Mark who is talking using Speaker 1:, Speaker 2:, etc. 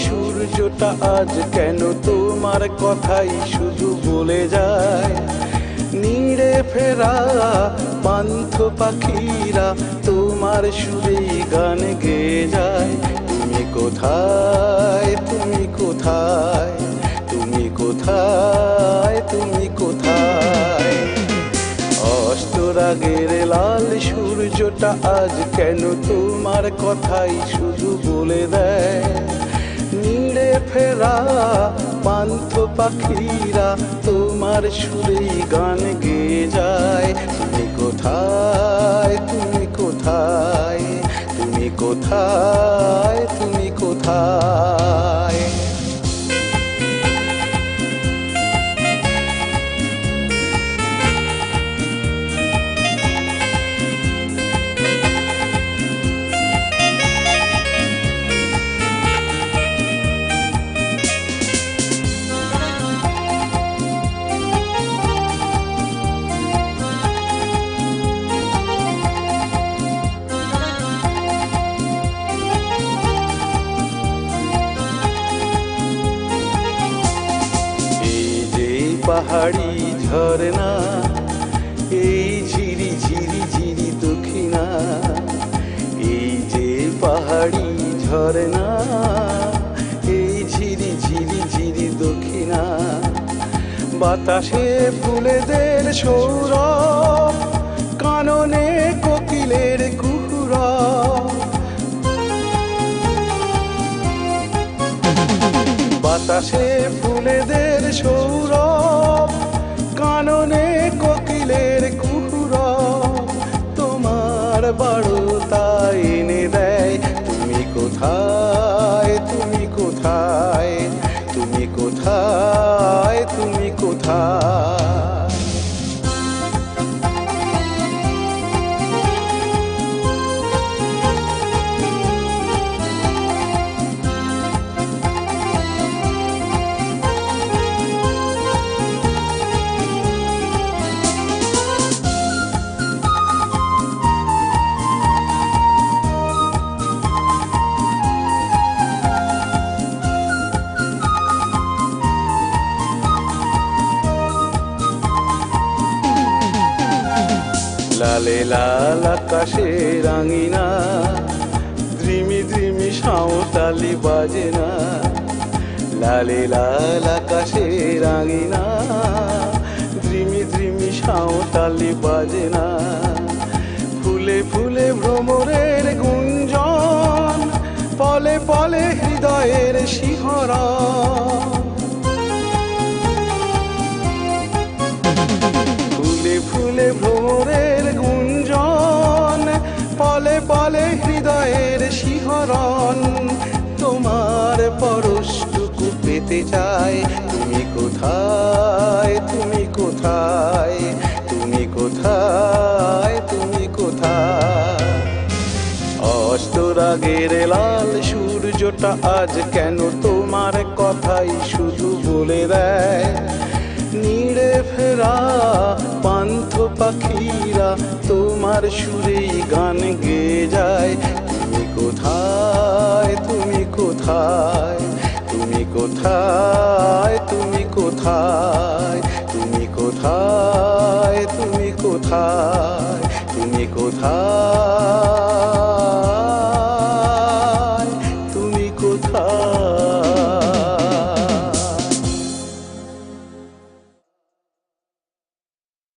Speaker 1: সূর্যটা আজ কেন তোমার কথাই শুধু বলে যায়। নীড়ে ফেরা পান্থ পাখিরা তোমার সুরেই গান গেয়ে যায়। তুমি কোথায়, তুমি কোথায়, তুমি কোথায়, তুমি কোথায়? অস্তরাগের লাল সূর্যটা আজ কেন তোমার কথাই শুধু বলে দেয়। নীড়ে ফেরা পান্থ পাখিরা তোমার সুরেই গান গেয়ে যায়। তুমি কোথায়, তুমি কোথায়, তুমি কোথায়, তুমি কোথায়? পাহাড়ি ঝরনা, এই ঝিরি ঝিরি ঝিরি দক্ষিণা, এই যে পাহাড়ি ঝরনা, এই ঝিরি ঝিরি ঝিরি দক্ষিণা। বাতাসে ফুলেদের সৌরভ, কাননে কোকিলের কুহুরব। বাতাসে ফুলেদের সৌরভ, কাননে কোকিলের কুহুরব। তোমার বারতা এনে দেয়। তুমি কোথায়, তুমি কোথায়, তুমি কোথায়, তুমি কোথায়? লালে লাল আকাশে রাঙিনা, দ্রিমি দ্রিমি সাঁওতালি বাজে না। লালে লাল আকাশে রাঙিনা, দ্রিমি দ্রিমি সাঁওতালি বাজে না। ফুলে ফুলে ভ্রমরের গুঞ্জন, পলে পলে হৃদয়ের শিহরণ। ফুলে ফুলে ভ্রমরের গুঞ্জন, পলে পলে হৃদয়ের শিহরণ। তোমার পরশটুকু পেতে চাই। তুমি কোথায়, তুমি কোথায়, তুমি কোথায়, তুমি কোথায়? অস্তরাগের লাল সূর্যটা আজ কেন তোমার কথাই শুধু বলে দেয়। নীড়ে ফেরা পান্থ পাখিরা তোমার সুরেই গান গেয়ে যায়। তুমি কোথায়, তুমি কোথায়, তুমি কোথায়, তুমি কোথায়?